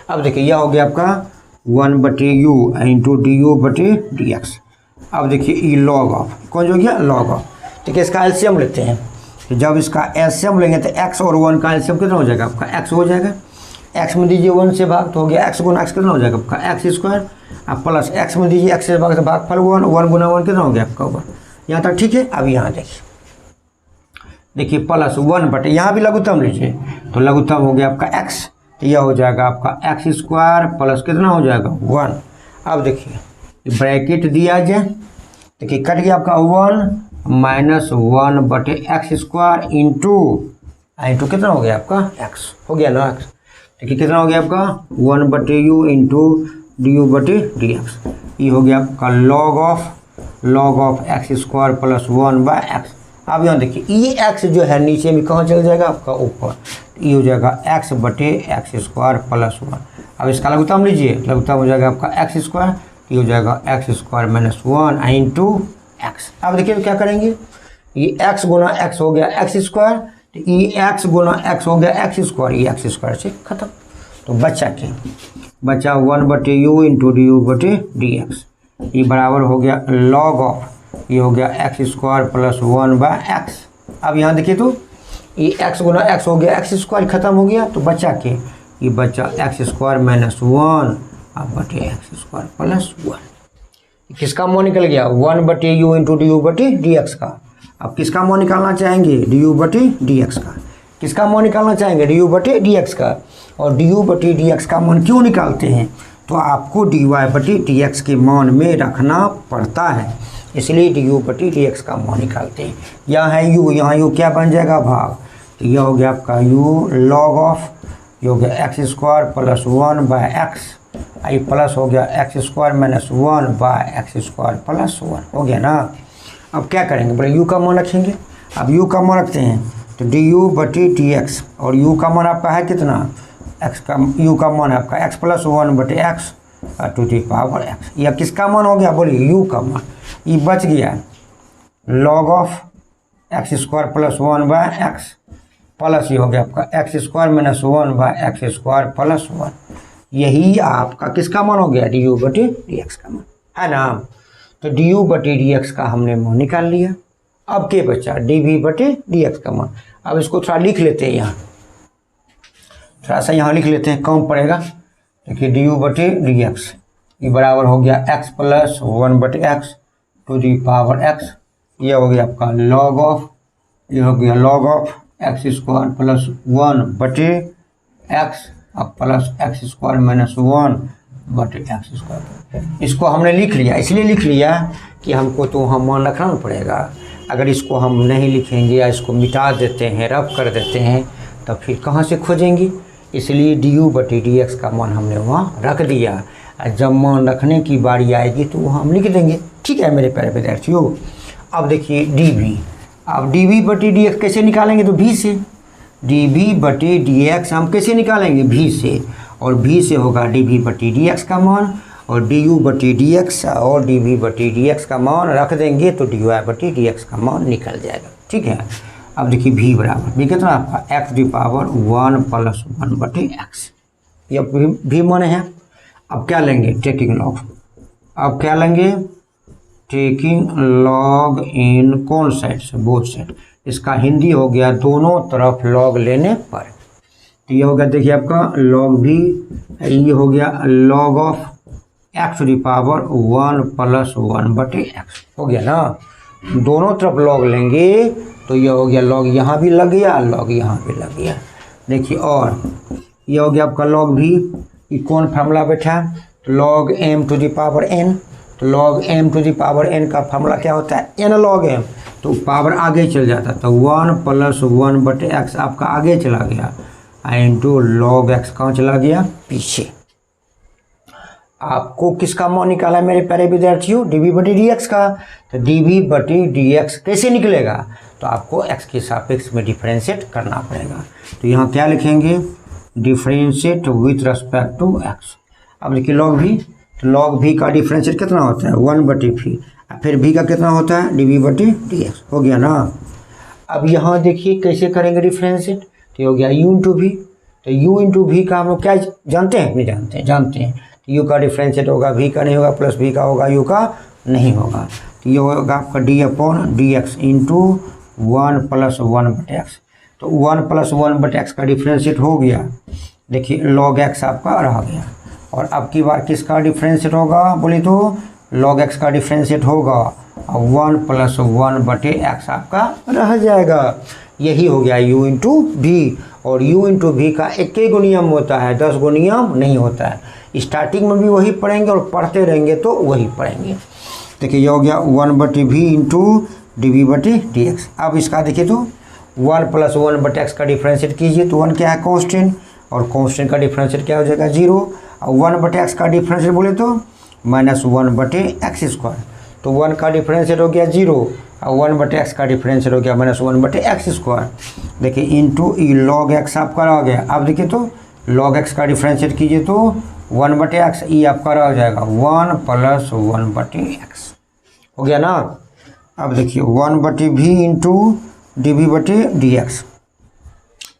अब देखिए यह हो गया आपका 1/u इंटू du/dx। अब देखिए ये log ऑफ कौन जो हो गया? log of. देखिए इसका एलसीएम लेते हैं। तो जब इसका एलसीएम लेंगे तो x और 1 का एलसीएम कितना हो जाएगा? आपका x हो जाएगा। x में दीजिए 1 से भाग तो हो गया x गुना x कितना हो जाएगा? आपका x²। अब प्लस x में दीजिए x से भाग तो भागफल 1 गुना 1 कितना हो गया आपका 1। यहाँ तक ठीक है। अब यहाँ देखिए प्लस 1/, यहाँ भी लघुत्तम लीजिए तो लघुत्तम हो गया आपका x। तो यह हो जाएगा आपका x² प्लस कितना हो जाएगा 1। अब देखिए ब्रैकेट दिया जाए, देखिए कट गया आपका 1 माइनस 1/x² इंटू कितना हो गया आपका x हो गया ना x। देखिए कितना हो गया आपका 1/u इंटू du/dx। ये हो गया आपका log of x² plus 1/x। अब यहाँ देखिए ये x जो है नीचे में कहाँ चल जाएगा? आपका ऊपर। ये हो जाएगा x/x² प्लस 1। अब इसका लघुत्तम लीजिए, लघुत्तम हो जाएगा आपका x²। ये हो जाएगा x² माइनस 1 इंटू x। अब देखिए तो क्या करेंगे, ये x गुना x हो गया x², तो ये x गुना x हो गया x², ये x² से खत्म। तो बच्चा 1/u इंटू du/dx। ये बराबर हो गया log ऑफ, ये हो गया x² प्लस 1/x। अब यहाँ देखिए तो ये x गुना x हो गया x² खत्म हो गया। तो बच्चा ये बच्चा x² माइनस 1 x² प्लस 1। किसका मान निकल गया? 1/u इंटू du/dx का। अब किसका मान निकालना चाहेंगे? du/dx का। किसका मान निकालना चाहेंगे? du/dx का। और du/dx का मान क्यों निकालते हैं? तो आपको dy/dx के मान में रखना पड़ता है, इसलिए du/dx का मान निकालते हैं। यहाँ है u, यहाँ u क्या बन जाएगा? भाग। तो यह हो गया आपका u log ऑफ, ये हो गया x² प्लस 1/x। आई प्लस हो गया x² माइनस 1/x² प्लस 1 हो गया ना। अब क्या करेंगे? बोले u का मान रखेंगे। अब u का मान रखते हैं तो du/dx, और u का मान आपका है कितना? x का u का मान है आपका x plus 1/x to the power x। यह किसका मान हो गया? बोलिए u का मान। ये बच गया log of x² plus 1/x plus ये हो गया आपका x² माइनस 1/x² प्लस 1। यही आपका किसका मान हो गया? du/dx का मान है ना। तो du/dx का हमने मान निकाल लिया। अब क्या बचा? dv/dx का मान। अब इसको थोड़ा लिख लेते हैं, यहाँ थोड़ा सा यहाँ लिख लेते हैं, कम पड़ेगा। देखिए du/dx ये बराबर हो गया x plus 1/x to the power x। ये हो गया आपका log ऑफ, ये हो गया log of x² plus 1/x अब प्लस x² माइनस 1/x²। इसको हमने लिख लिया, इसलिए लिख लिया कि हमको तो वहाँ मान रखना पड़ेगा। अगर इसको हम नहीं लिखेंगे या इसको मिटा देते हैं, रफ कर देते हैं, तो फिर कहाँ से खोजेंगे? इसलिए du/dx का मान हमने वहाँ रख दिया। जब मान रखने की बारी आएगी तो वहाँ हम लिख देंगे। ठीक है मेरे प्यारे विद्यार्थियों। अब देखिए dv, अब dv/dx कैसे निकालेंगे? तो v से। डी वी बटी डी एक्स हम कैसे निकालेंगे, भी से, और भी से होगा डी वी बटी डी एक्स का मान, और डी यू बटी डी एक्स और डी वी बटी डी एक्स का मान रख देंगे तो डी वाई बटी डी एक्स का मान निकल जाएगा। ठीक है, अब देखिए भी बराबर भी कितना आपका एक्स दी पावर 1 + 1 बटे एक्स, ये भी माने हैं। अब क्या लेंगे, टेकिंग लॉग। अब क्या लेंगे, टेकिंग लॉग इन कौन साइड से, बोथ साइड। इसका हिंदी हो गया दोनों तरफ लॉग लेने पर। तो ये हो गया देखिए आपका लॉग भी, ये हो गया log of x the power 1 + 1 बटे एक्स हो गया ना। दोनों तरफ लॉग लेंगे तो ये हो गया लॉग यहाँ भी लग गया, लॉग यहाँ भी लग गया। देखिए और ये हो गया आपका लॉग भी, ये कौन फार्मूला बैठा, log m to the power n। तो log m to the power n का फार्मूला क्या होता है, n लॉग m, तो पावर आगे चल जाता, तो 1 + 1 बटे x आपका आगे चला गया, इंटू लॉग x कहाँ चला गया, पीछे। आपको किसका मान निकाला है मेरे प्यारे विद्यार्थियों, डी वी बटी डी एक्स का। तो डी वी बटी डी एक्स कैसे निकलेगा, तो आपको x के सापेक्ष में डिफरेंशिएट करना पड़ेगा। तो यहाँ क्या लिखेंगे, differentiate with respect to x। अब देखिए लॉग भी, तो लॉग भी का डिफरेंशिएट कितना होता है, 1 बटी भी, फिर भी का कितना होता है, डी वी बटी डी एक्स हो गया ना। अब यहाँ देखिए कैसे करेंगे डिफरेंशिएट, तो हो गया u इंटू भी। तो u इंटू भी का हम लोग क्या जानते हैं, नहीं जानते हैं, जानते हैं। u का डिफरेंशिएट होगा, v का नहीं होगा, प्लस v का होगा, u का नहीं होगा। तो ये होगा आपका d upon D x into 1 + 1 बटे एक्स। तो 1 + 1 बटे एक्स का डिफरेंशिएट हो गया, देखिए लॉग x आपका रह गया। और अब की बार किसका डिफरेंशिएट होगा बोले तो लॉग x का डिफरेंशिएट होगा, और 1 + 1 बटे एक्स आपका रह जाएगा। यही हो गया u इंटू भी। और u इंटू भी का एक गो नियम होता है, 10 गो नियम नहीं होता है। स्टार्टिंग में भी वही पढ़ेंगे और पढ़ते रहेंगे तो वही पढ़ेंगे। देखिए ये हो गया 1 बटी भी इंटू डी वी बटी डी एक्स। अब इसका देखिए तो 1 + 1 बटे एक्स का डिफरेंशिएट कीजिए, तो 1 क्या है, कांस्टेंट, और कांस्टेंट का डिफरेंशिएट क्या हो जाएगा, 0। और 1 बटे एक्स का डिफरेंशिएट बोले तो -1 बटे एक्स स्क्वायर। तो 1 का डिफरेंशिएट हो गया 0, और 1 बटे एक्स का डिफरेंशिएट हो गया -1 बटे एक्स स्क्वायर। देखिए इंटू ई लॉग एक्स आपका रह गया। अब देखिए तो लॉग एक्स का डिफरेंशिएट कीजिए तो 1 बटे एक्स, ई आपका रह जाएगा 1 + 1 बटे एक्स हो गया ना। अब देखिए 1 बटे भी इंटू डी वी बटे डी एक्स,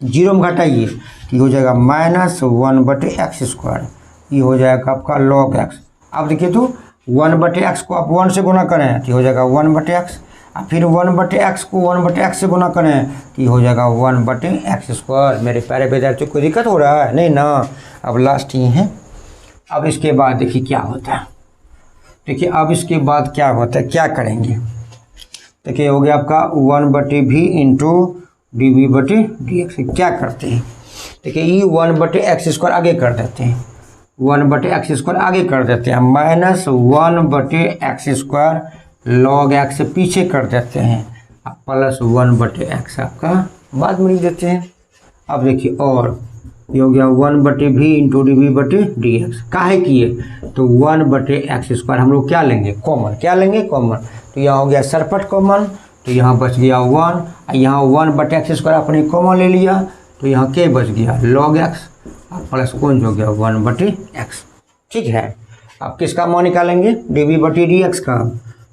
0 में घटाइए, ये हो जाएगा -1 बटे एक्स स्क्वायर, ये हो जाएगा आपका लॉग एक्स। अब देखिए तो 1 बटे एक्स को आप 1 से गुना करें तो हो जाएगा 1 बटे एक्स, और फिर 1 बटे एक्स को 1 बटे एक्स से गुना करें तो हो जाएगा 1 बटे एक्स स्क्वायर। मेरे प्यारे विद्यार्थियों कोई दिक्कत हो रहा है, नहीं ना। अब लास्ट ही है। अब इसके बाद देखिए क्या होता है, देखिए अब इसके बाद क्या होता है, क्या करेंगे। देखिए हो गया आपका 1 बटे भी इंटू डी वी बटे डी एक्स। क्या करते हैं, देखिए ये 1 बटे एक्स स्क्वायर आगे कर देते हैं, 1 बटे एक्स स्क्वायर आगे कर देते हैं, -1 बटे एक्स स्क्वायर लॉग एक्स से पीछे कर देते हैं, +1 बटे एक्स आपका बाद में लिख देते हैं। अब देखिए और ये हो गया 1 बटे भी इंटू डी वी बटे डी एक्स। काहे किए, तो 1 बटे एक्स स्क्वायर हम लोग क्या लेंगे, कॉमन। क्या लेंगे, कॉमन। तो यहाँ हो गया सरपट कॉमन, तो यहाँ बच गया 1, यहाँ 1 बटे एक्स स्क्वायर अपने कॉमन ले लिया, तो यहाँ क्या बच गया, लॉग एक्स, प्लस कौन हो गया 1 बटे एक्स। ठीक है, अब किसका मान निकालेंगे, डी वी बटी डी एक्स का।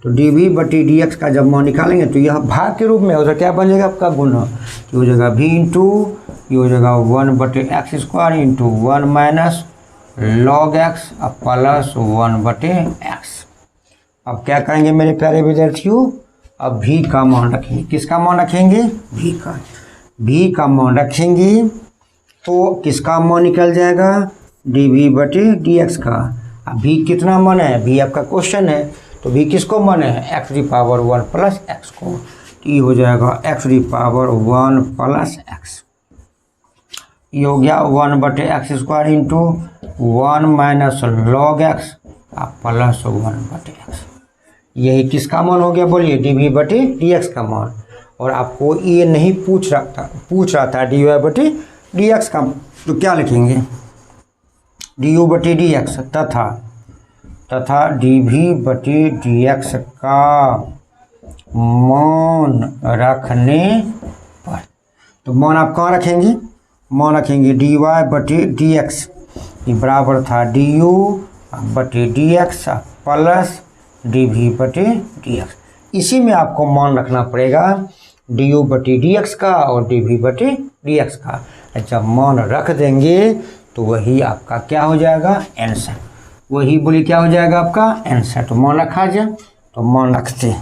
तो डी वी बटी डी एक्स का जब मान निकालेंगे तो यह भाग के रूप में उधर क्या बन जाएगा आपका गुना, तो हो जाएगा भी इंटू ये हो जाएगा 1 बटे x square into 1 minus log x plus 1 बटे एक्स। अब क्या करेंगे मेरे प्यारे विद्यार्थियों, अब भी का मान रखेंगे। किसका मान रखेंगे, भी का मान रखेंगे तो किसका मान निकल जाएगा, डी वी बटे डी एक्स का। अब भी कितना मान है, भी आपका क्वेश्चन है, तो भी किसको मान है, एक्स दी पावर 1 प्लस एक्स को। तो ये हो जाएगा एक्स दी पावर 1 प्लस एक्स, ये हो गया 1 बटे x square into 1 minus log x plus 1 बटे एक्स। यही किसका मान हो गया, बोलिए डी वी बटे डी एक्स का मान। और आपको ये नहीं पूछ रहा था डी वाई बटे डी एक्स का, तो क्या लिखेंगे, डी यू बटे डी एक्स तथा डी वी बटे डी एक्स का मान रखने पर। तो मान आप कहाँ रखेंगे, मान रखेंगे dy बटे dx, ये बराबर था du बटे dx प्लस dv बटे dx। इसी में आपको मान रखना पड़ेगा du बटे dx का और dv बटे dx का। जब मान रख देंगे तो वही आपका क्या हो जाएगा, आंसर। वही बोली क्या हो जाएगा आपका आंसर। तो मान रखा जाए, तो मान रखते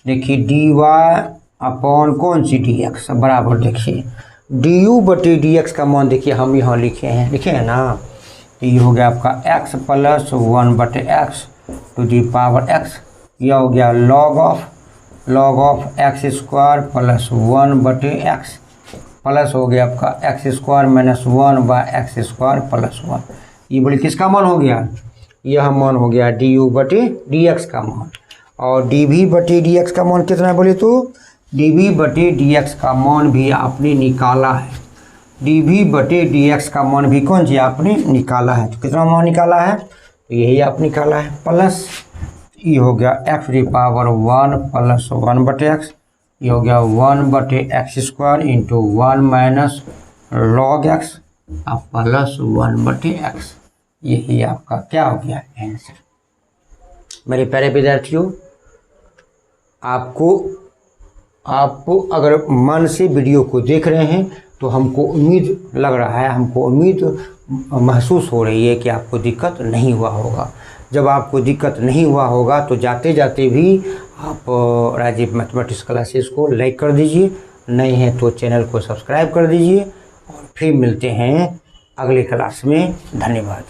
देखिए dy अपॉन कौन सी dx बराबर, देखिए du बटे dx का मान देखिए हम यहाँ लिखे हैं ना। तो ये हो गया आपका x प्लस 1 बटे x to the power x। यह हो गया log of x square plus 1 बटे x प्लस हो गया आपका x square minus 1 by x square plus 1। ये बोले किसका मान हो गया, यह मान हो गया du बटे dx का मान। और dv बटे dx का मान कितना है बोले तो dv बटे dx का मान भी आपने निकाला है। dv बटे dx का मान भी कौन सी आपने निकाला है। तो कितना मान निकाला है, तो यही आप निकाला है। प्लस ये हो गया x की पावर 1 प्लस 1 बटे x, ये हो गया 1 बटे x square into 1 minus log x plus 1 बटे x। यही आपका क्या हो गया आंसर। मेरे प्यारे विद्यार्थियों, आप अगर मन से वीडियो को देख रहे हैं तो हमको उम्मीद लग रहा है, हमको उम्मीद महसूस हो रही है कि आपको दिक्कत नहीं हुआ होगा। जब आपको दिक्कत नहीं हुआ होगा तो जाते जाते भी आप राजीव मैथमेटिक्स क्लासेस को लाइक कर दीजिए, नए हैं तो चैनल को सब्सक्राइब कर दीजिए। और फिर मिलते हैं अगले क्लास में। धन्यवाद।